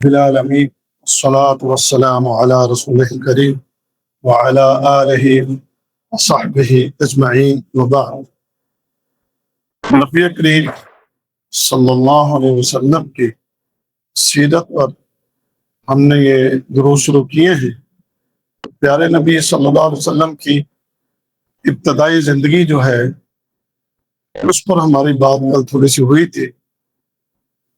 العالمین الصلاة والسلام علی رسول کریم وعلی آلہ وصحبہ اجمعین وبعد۔ نبی کریم صلی اللہ علیہ وسلم کی سیرت پر ہم نے یہ دروس شروع کیے ہیں۔ پیارے نبی صلی اللہ علیہ وسلم کی ابتدائی زندگی جو ہے اس پر ہماری بات کل تھوڑی سی ہوئی تھی۔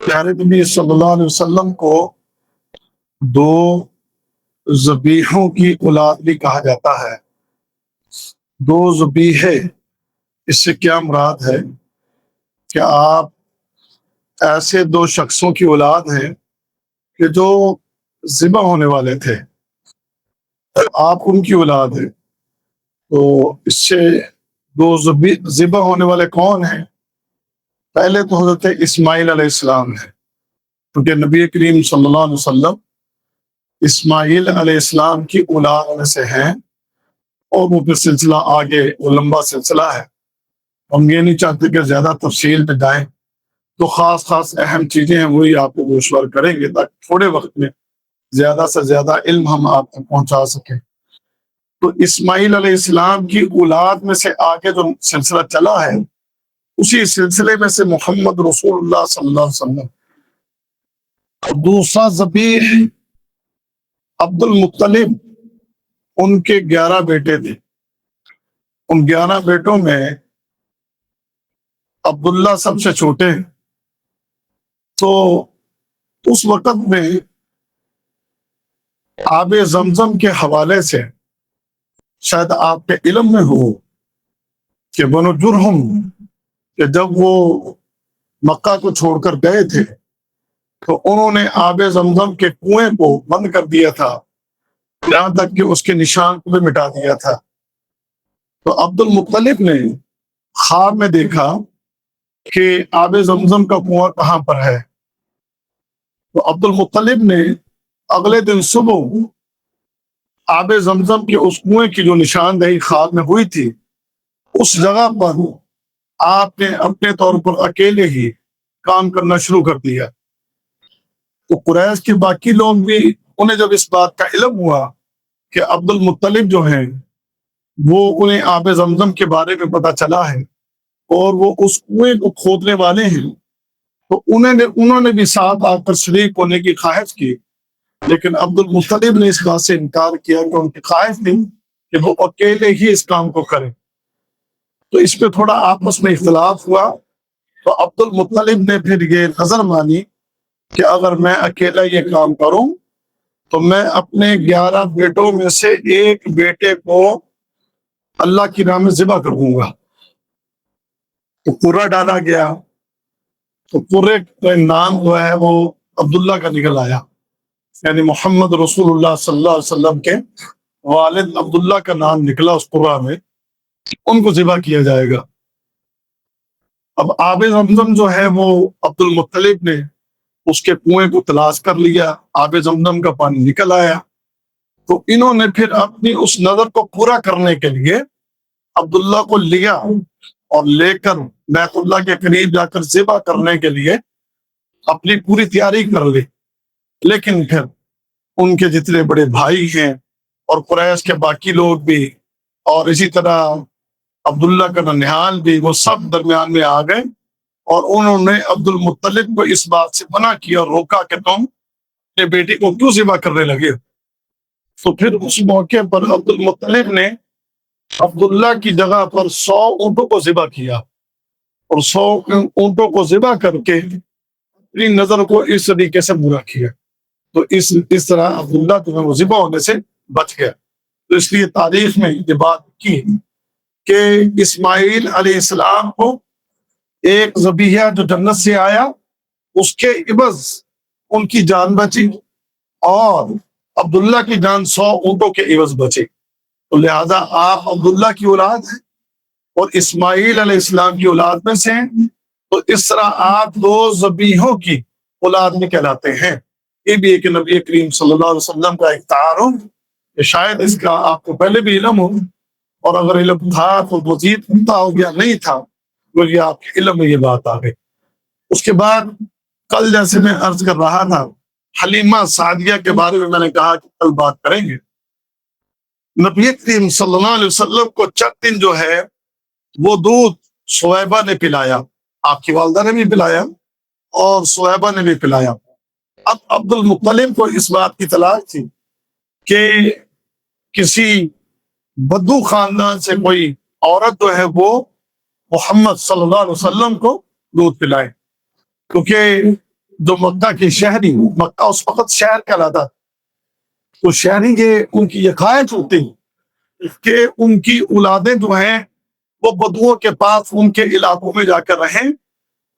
پیارے نبی صلی اللہ علیہ وسلم کو دو ذبیحوں کی اولاد بھی کہا جاتا ہے۔ دو ذبیحے، اس سے کیا مراد ہے کہ آپ ایسے دو شخصوں کی اولاد ہیں کہ جو ذبح ہونے والے تھے، آپ ان کی اولاد ہیں۔ تو اس سے دو ذبح ہونے والے کون ہیں؟ پہلے تو حضرت اسماعیل علیہ السلام ہے، کیونکہ نبی کریم صلی اللہ علیہ وسلم اسماعیل علیہ السلام کی اولاد میں سے ہیں، اور وہ پھر سلسلہ آگے وہ لمبا سلسلہ ہے۔ ہم یہ نہیں چاہتے کہ زیادہ تفصیل میں جائیں، تو خاص اہم چیزیں ہیں وہی آپ کو گوشوار کریں گے تاکہ تھوڑے وقت میں زیادہ سے زیادہ علم ہم آپ کو پہنچا سکیں۔ تو اسماعیل علیہ السلام کی اولاد میں سے آگے جو سلسلہ چلا ہے، اسی سلسلے میں سے محمد رسول اللہ صلی اللہ علیہ وسلم۔ دوسرا ذبیح عبد المطلب، ان کے 11 بیٹے تھے۔ ان 11 بیٹوں میں عبداللہ سب سے چھوٹے۔ تو اس وقت میں آب زمزم کے حوالے سے شاید آپ کے علم میں ہو کہ بنو جرہم کہ جب وہ مکہ کو چھوڑ کر گئے تھے تو انہوں نے آب زمزم کے کنویں کو بند کر دیا تھا، یہاں تک کہ اس کے نشان کو بھی مٹا دیا تھا۔ تو عبد المطلب نے خواب میں دیکھا کہ آب زمزم کا کنواں کہاں پر ہے۔ تو عبد المطلب نے اگلے دن صبح آب زمزم کے اس کنویں کی جو نشاندہی خواب میں ہوئی تھی، اس جگہ پر آپ نے اپنے طور پر اکیلے ہی کام کرنا شروع کر دیا۔ تو قریش کے باقی لوگ بھی، انہیں جب اس بات کا علم ہوا کہ عبد المطلب جو ہیں وہ انہیں آب زمزم کے بارے میں پتہ چلا ہے اور وہ اس کنویں کو کھودنے والے ہیں، تو انہوں نے بھی ساتھ آ کر شریک ہونے کی خواہش کی، لیکن عبد المطلب نے اس بات سے انکار کیا کہ ان کی خواہش نہیں کہ وہ اکیلے ہی اس کام کو کریں۔ تو اس پہ تھوڑا آپس میں اختلاف ہوا، تو عبد المطلب نے پھر یہ نظر مانی کہ اگر میں اکیلا یہ کام کروں تو میں اپنے 11 بیٹوں میں سے ایک بیٹے کو اللہ کی راہ میں ذبح کر دوں گا۔ تو قرہ ڈالا گیا، تو قرے کا نام جو ہے وہ عبداللہ کا نکل آیا، یعنی محمد رسول اللہ صلی اللہ علیہ وسلم کے والد عبداللہ کا نام نکلا اس قرہ میں، ان کو ذبح کیا جائے گا۔ اب آب زمزم جو ہے وہ عبد المطلب نے اس کے کنویں کو تلاش کر لیا، آب زمزم کا پانی نکل آیا۔ تو انہوں نے پھر اپنی اس نظر کو پورا کرنے کے لیے عبداللہ کو لیا اور لے کر بیت اللہ کے قریب جا کر ذبح کرنے کے لیے اپنی پوری تیاری کر لی۔ لیکن پھر ان کے جتنے بڑے بھائی ہیں اور قریش کے باقی لوگ بھی، اور اسی طرح عبداللہ کا ننھیال بھی، وہ سب درمیان میں آ گئے اور انہوں نے عبد المطلب کو اس بات سے منع کیا اور روکا کہ تم اپنے بیٹی کو کیوں ذبح کرنے لگے۔ تو پھر اس موقع پر عبد المطلب نے عبداللہ کی جگہ پر 100 اونٹوں کو ذبح کیا، اور 100 اونٹوں کو ذبح کر کے اپنی نظر کو اس طریقے سے برا کیا۔ تو اس طرح عبداللہ جو ہے وہ ذبح ہونے سے بچ گیا۔ تو اس لیے تاریخ میں یہ بات کی کہ اسماعیل علیہ السلام کو ایک ذبیحہ جو جنت سے آیا اس کے عوض ان کی جان بچی، اور عبداللہ کی جان 100 اونٹوں کے عوض بچی۔ تو لہذا آپ عبداللہ کی اولاد ہیں اور اسماعیل علیہ السلام کی اولاد میں سے ہیں، تو اس طرح آپ دو ذبیحوں کی اولاد میں کہلاتے ہیں۔ یہ بھی ایک نبی کریم صلی اللہ علیہ وسلم کا ایک تعارف کہ شاید اس کا آپ کو پہلے بھی علم ہو، اور اگر علم تھا تو مزید ہوتا ہو گیا، نہیں تھا تو یہ آپ کے علم میں یہ بات آ گئی۔ اس کے بعد کل جیسے میں عرض کر رہا تھا حلیمہ سعدیہ کے بارے میں نے کہا کہ کل بات کریں گے۔ نبی کریم صلی اللہ علیہ وسلم کو چند دن جو ہے وہ دودھ سویبہ نے پلایا، آپ کی والدہ نے بھی پلایا اور سویبہ نے بھی پلایا۔ اب عبد المطلب کو اس بات کی تلاش تھی کہ کسی بدو خاندان سے کوئی عورت جو ہے وہ محمد صلی اللہ علیہ وسلم کو دودھ پلائے، کیونکہ جو مکہ کے شہری، مکہ اس وقت شہر کہلاتا، تو شہری کے ان کی یہ خواہش ہوتی کہ ان کی اولادیں جو ہیں وہ بدوؤں کے پاس ان کے علاقوں میں جا کر رہیں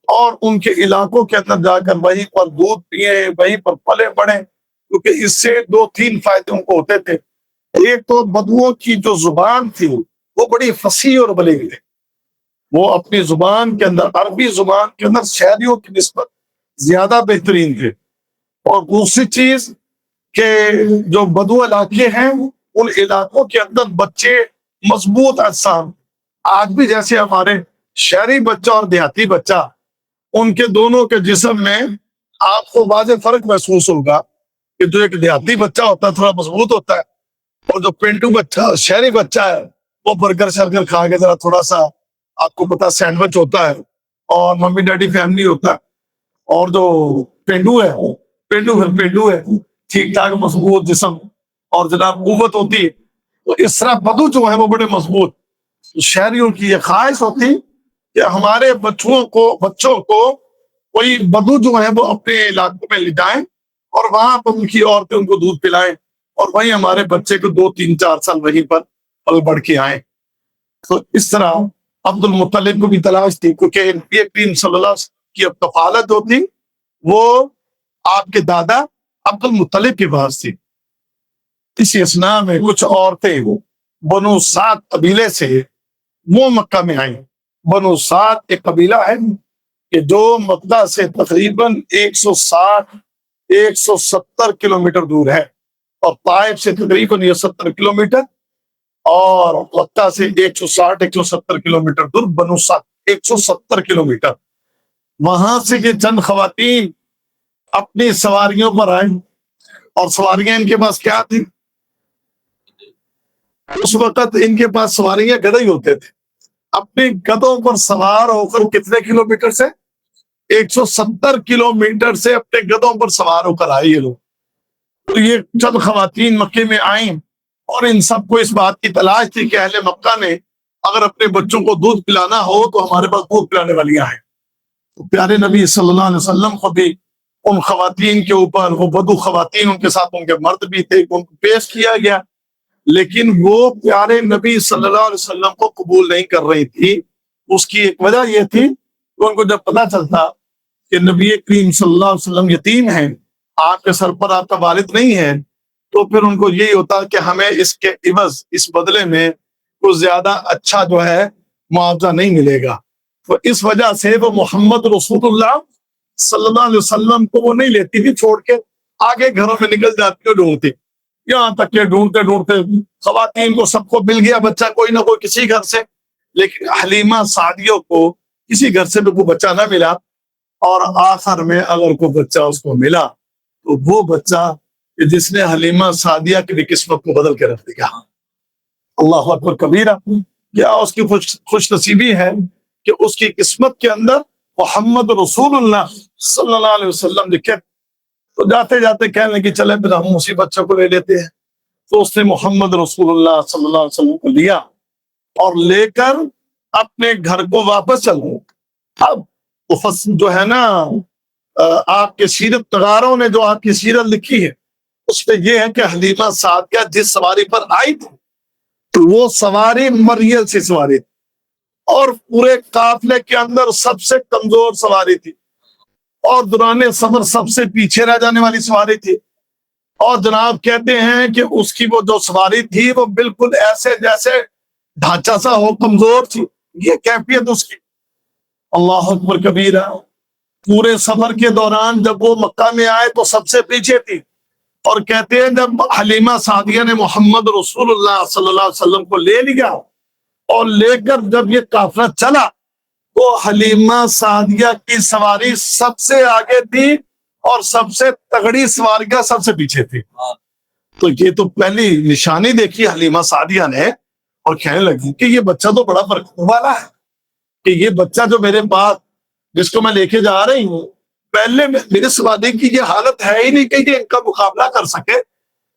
اور ان کے علاقوں کے اندر جا کر وہیں پر دودھ پیئیں، وہیں پر پلے بڑھیں، کیونکہ اس سے دو تین فائدے ان کو ہوتے تھے۔ ایک تو بدوؤں کی جو زبان تھی وہ بڑی فصیح اور بلیغ تھی، وہ اپنی زبان کے اندر، عربی زبان کے اندر شہریوں کی نسبت زیادہ بہترین تھے۔ اور دوسری چیز کہ جو بدو علاقے ہیں ان علاقوں کے اندر بچے مضبوط اجسام، آج بھی جیسے ہمارے شہری بچہ اور دیہاتی بچہ، ان کے دونوں کے جسم میں آپ کو واضح فرق محسوس ہوگا کہ جو ایک دیہاتی بچہ ہوتا ہے تھوڑا مضبوط ہوتا ہے، اور جو پینٹو بچہ شہری بچہ ہے وہ برگر شرگر کھا کے ذرا تھوڑا سا، آپ کو پتا سینڈوچ ہوتا ہے اور ممی ڈیڈی فیملی ہوتا ہے، اور جو پینڈو ہے پینڈو ہے ٹھیک ٹھاک مضبوط جسم اور جناب قوت ہوتی ہے۔ تو اس طرح بدو جو ہے وہ بڑے مضبوط، شہریوں کی یہ خواہش ہوتی کہ ہمارے بچوں کو کوئی بدو جو ہے وہ اپنے علاقوں میں لے جائیں اور وہاں پر ان کی عورتیں ان کو دودھ پلائیں اور وہیں ہمارے بچے کو 2-3-4 سال وہیں پر پل بڑھ کے آئیں۔ تو اس طرح عبد المطلب کو بھی تلاش تھی، کیونکہ نبی کریم صلی اللہ علیہ وسلم کی اب کفالت ہوتی وہ آپ کے دادا عبد المطلب کے پاس تھی۔ اسی اسنا میں کچھ عورتیں بنو سعد قبیلے سے وہ مکہ میں آئیں۔ بنو سعد ایک قبیلہ ہے کہ جو مکہ سے تقریباً 160-170 کلومیٹر دور ہے، اور طائف سے تقریباً 70 کلومیٹر، اور مکہ سے 160-170 کلومیٹر دور بنو سعد 170 کلومیٹر۔ وہاں سے یہ چند خواتین اپنی سواریوں پر آئیں، اور سواریاں ان کے پاس کیا تھی؟ اس وقت ان کے پاس سواریاں گدھے ہی ہوتے تھے۔ اپنے گدھوں پر سوار ہو کر کتنے کلومیٹر سے؟ 170 کلومیٹر سے اپنے گدھوں پر سوار ہو کر آئے یہ لوگ۔ تو یہ چند خواتین مکے میں آئیں، اور ان سب کو اس بات کی تلاش تھی کہ اہل مکہ نے اگر اپنے بچوں کو دودھ پلانا ہو تو ہمارے پاس دودھ پلانے والیاں ہیں۔ تو پیارے نبی صلی اللہ علیہ وسلم کو بھی ان خواتین کے اوپر، وہ بدو خواتین ان کے ساتھ ان کے مرد بھی تھے، ان کو پیش کیا گیا، لیکن وہ پیارے نبی صلی اللہ علیہ وسلم کو قبول نہیں کر رہی تھی۔ اس کی ایک وجہ یہ تھی کہ ان کو جب پتا چلتا کہ نبی کریم صلی اللہ علیہ وسلم یتیم ہیں، آپ کے سر پر آپ کا والد نہیں ہے، تو پھر ان کو یہی ہوتا کہ ہمیں اس کے عوض، اس بدلے میں کچھ زیادہ اچھا جو ہے معاوضہ نہیں ملے گا۔ تو اس وجہ سے وہ محمد رسول اللہ صلی اللہ علیہ وسلم کو وہ نہیں لیتی تھی، چھوڑ کے آگے گھروں میں نکل جاتی اور ڈھونڈتی، یہاں تک کہ ڈھونڈتے ڈھونڈتے خواتین کو سب کو مل گیا بچہ، کوئی نہ کوئی کسی گھر سے، لیکن حلیمہ سعدیہ کو کسی گھر سے بھی کوئی بچہ نہ ملا، اور آخر میں اگر کوئی بچہ اس کو ملا تو وہ بچہ جس نے حلیمہ سعدیہ کی بھی قسمت کو بدل کے رکھ دیا۔ اللہ اکبر کبیرہ، کیا اس کی خوش نصیبی ہے کہ اس کی قسمت کے اندر محمد رسول اللہ صلی اللہ علیہ وسلم لکھے۔ تو جاتے جاتے کہنے لگے چلے پھر ہم اسی بچے کو لے لیتے ہیں۔ تو اس نے محمد رسول اللہ صلی اللہ علیہ وسلم کو لیا اور لے کر اپنے گھر کو واپس چلو۔ اب جو ہے نا آپ کے سیرت نگاروں نے جو آپ کی سیرت لکھی ہے اس پہ یہ ہے کہ حلیمہ سعدیہ جس سواری پر آئی تھی وہ سواری مریل سے سواری تھی، اور پورے قافلے کے اندر سب سے کمزور سواری تھی، اور دوران سفر سب سے پیچھے رہ جانے والی سواری تھی، اور جناب کہتے ہیں کہ اس کی وہ جو سواری تھی وہ بالکل ایسے جیسے ڈھانچہ سا ہو، کمزور تھی، یہ کیفیت اس کی۔ اللہ اکبر کبیرہ، پورے سفر کے دوران جب وہ مکہ میں آئے تو سب سے پیچھے تھی، اور کہتے ہیں جب حلیمہ سعدیہ نے محمد رسول اللہ صلی اللہ علیہ وسلم کو لے لیا اور لے کر جب یہ قافلہ چلا تو حلیمہ سعدیہ کی سواری سب سے آگے تھی اور سب سے تگڑی سواریاں سب سے پیچھے تھی. تو یہ تو پہلی نشانی دیکھی حلیمہ سعدیہ نے اور کہنے لگی کہ یہ بچہ تو بڑا برکت والا ہے کہ یہ بچہ جو میرے پاس جس کو میں لے کے جا رہی ہوں پہلے میرے سوادی کی یہ حالت ہے ہی نہیں کہ یہ ان کا مقابلہ کر سکے.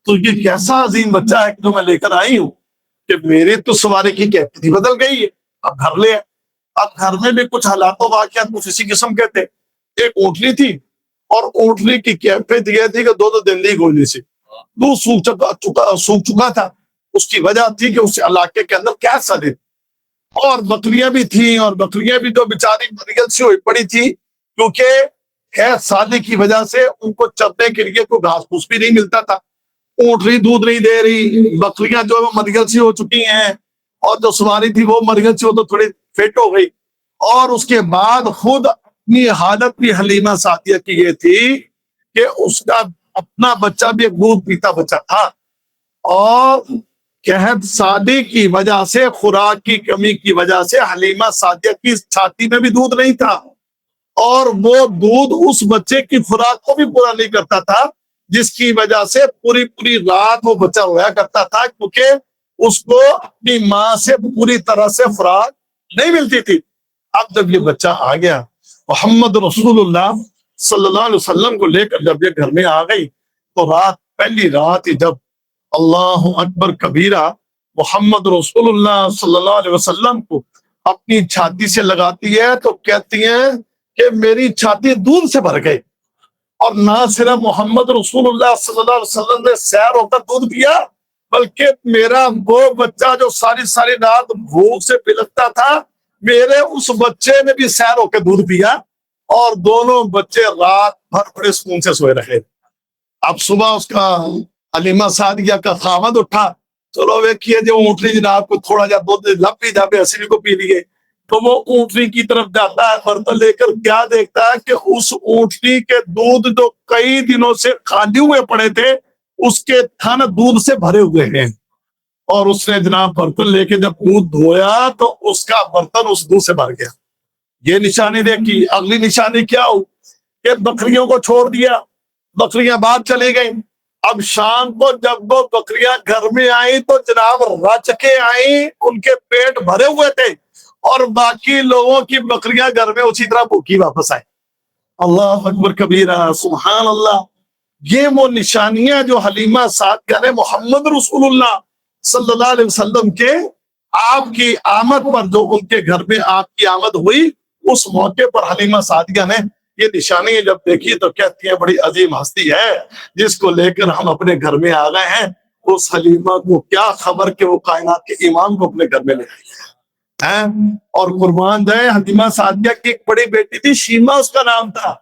تو یہ کیسا عظیم بچہ ہے جو میں لے کر آئی ہوں کہ میرے تو سواری کی کیفیت بدل گئی ہے. اب گھر لے اب گھر میں بھی کچھ حالات و واقعات کچھ اسی قسم کے تھے. ایک اونٹنی تھی اور اونٹنی کی کیفیت یہ تھی کہ دو دن دی گولی سے دودھ سوکھ چکا تھا. اس کی وجہ تھی کہ اس علاقے کے اندر قحط سا دن اور بکریاں بھی تھیں اور بکریاں بھی جو بیچاری مریض سی ہوئی پڑی تھی کیونکہ قحط سادی کی وجہ سے ان کو چرنے کے لیے کوئی گھاس پھوس بھی نہیں ملتا تھا. اونٹنی دودھ نہیں دے رہی, بکریاں جو ہے مریض سی ہو چکی ہیں اور جو سواری تھی وہ مریض سی ہو تو تھوڑی فٹ ہو گئی. اور اس کے بعد خود اپنی حالت بھی حلیمہ سعدیہ کی یہ تھی کہ اس کا اپنا بچہ بھی ایک دودھ پیتا بچہ تھا اور قحط سادی کی وجہ سے خوراک کی کمی کی وجہ سے حلیمہ سعدیہ کی چھاتی میں بھی دودھ نہیں تھا اور وہ دودھ اس بچے کی خوراک کو بھی پورا نہیں کرتا تھا جس کی وجہ سے پوری رات وہ بچہ رویا کرتا تھا کیونکہ اس کو اپنی ماں سے پوری طرح سے خوراک نہیں ملتی تھی. اب جب یہ بچہ آ گیا محمد رسول اللہ صلی اللہ علیہ وسلم کو لے کر جب یہ گھر میں آ گئی تو پہلی رات جب اللہ اکبر کبیرہ محمد رسول اللہ صلی اللہ علیہ وسلم کو اپنی چھاتی سے لگاتی ہے تو کہتی ہیں کہ میری چھاتی دودھ سے بھر گئی. اور نہ صرف محمد رسول اللہ صلی اللہ علیہ وسلم نے سیر ہو کر دودھ پیا بلکہ میرا وہ بچہ جو ساری رات بھوک سے بلکتا تھا میرے اس بچے نے بھی سیر ہو کے دودھ پیا اور دونوں بچے رات بھر بڑے سکون سے سوئے رہے. اب صبح اس کا حلیمہ سعدیہ کا خاوند اٹھا, چلو ویکھیے جو اونٹنی جناب کو تھوڑا جا دودھ لب پی جا اسی کو پی لیے. تو وہ اونٹنی کی طرف جاتا ہے برتن لے کر, کیا دیکھتا ہے کہ اس اونٹنی کے دودھ جو کئی دنوں سے خالی ہوئے پڑے تھے اس کے تھن دودھ سے بھرے ہوئے ہیں. اور اس نے جناب برتن لے کے جب دودھ دھویا تو اس کا برتن اس دودھ سے بھر گیا. یہ نشانی دیکھی. اگلی نشانی کیا ہو کہ بکریوں کو چھوڑ دیا, بکریاں باہر چلی گئیں. اب شام کو جب وہ بکریاں گھر میں آئیں تو جناب رچ کے آئیں, ان کے پیٹ بھرے ہوئے تھے اور باقی لوگوں کی بکریاں گھر میں اسی طرح بھوکی واپس آئے. اللہ اکبر کبیرہ, سبحان اللہ. یہ وہ نشانیاں جو حلیمہ سعدیہ نے محمد رسول اللہ صلی اللہ علیہ وسلم کے آپ کی آمد پر جو ان کے گھر میں آپ کی آمد ہوئی اس موقع پر حلیمہ سعدیہ نے یہ نشانی جب دیکھی تو کہتی ہیں بڑی عظیم ہستی ہے جس کو لے کر ہم اپنے گھر میں آ گئے ہیں. اس حلیمہ کو کیا خبر کہ وہ کائنات کے امام کو اپنے گھر میں لے آئی ہے. اور قربان جائے حلیمہ سعدیہ کی ایک بڑی بیٹی تھی شیمہ, اس کا نام تھا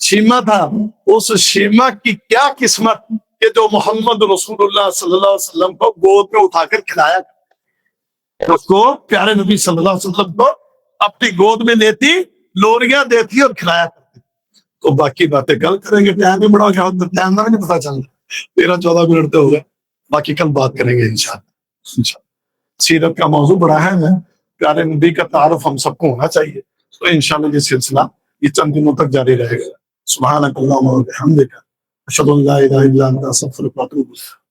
شیمہ تھا. اس شیمہ کی کیا قسمت کہ جو محمد رسول اللہ صلی اللہ علیہ وسلم کو گود میں اٹھا کر کھلایا, اس کو پیارے نبی صلی اللہ علیہ وسلم کو اپنی گود میں لیتی, لوریاں دیتی اور کھلایا کرتی. تو باقی باتیں کل کریں گے, ٹائم بھی بڑا ہو گیا, ٹائم کا نہیں پتا چل رہا, 13-14 منٹ تو ہو گئے. باقی کل بات کریں گے انشاءاللہ. سیرت کا موضوع بڑا ہے, پیارے نبی کا تعارف ہم سب کو ہونا چاہیے. تو انشاءاللہ یہ سلسلہ یہ چند دنوں تک جاری رہے گا. سبحانک اللہم و بحمدک اشہد ان لا الہ الا انت استغفرک و اتوب الیک.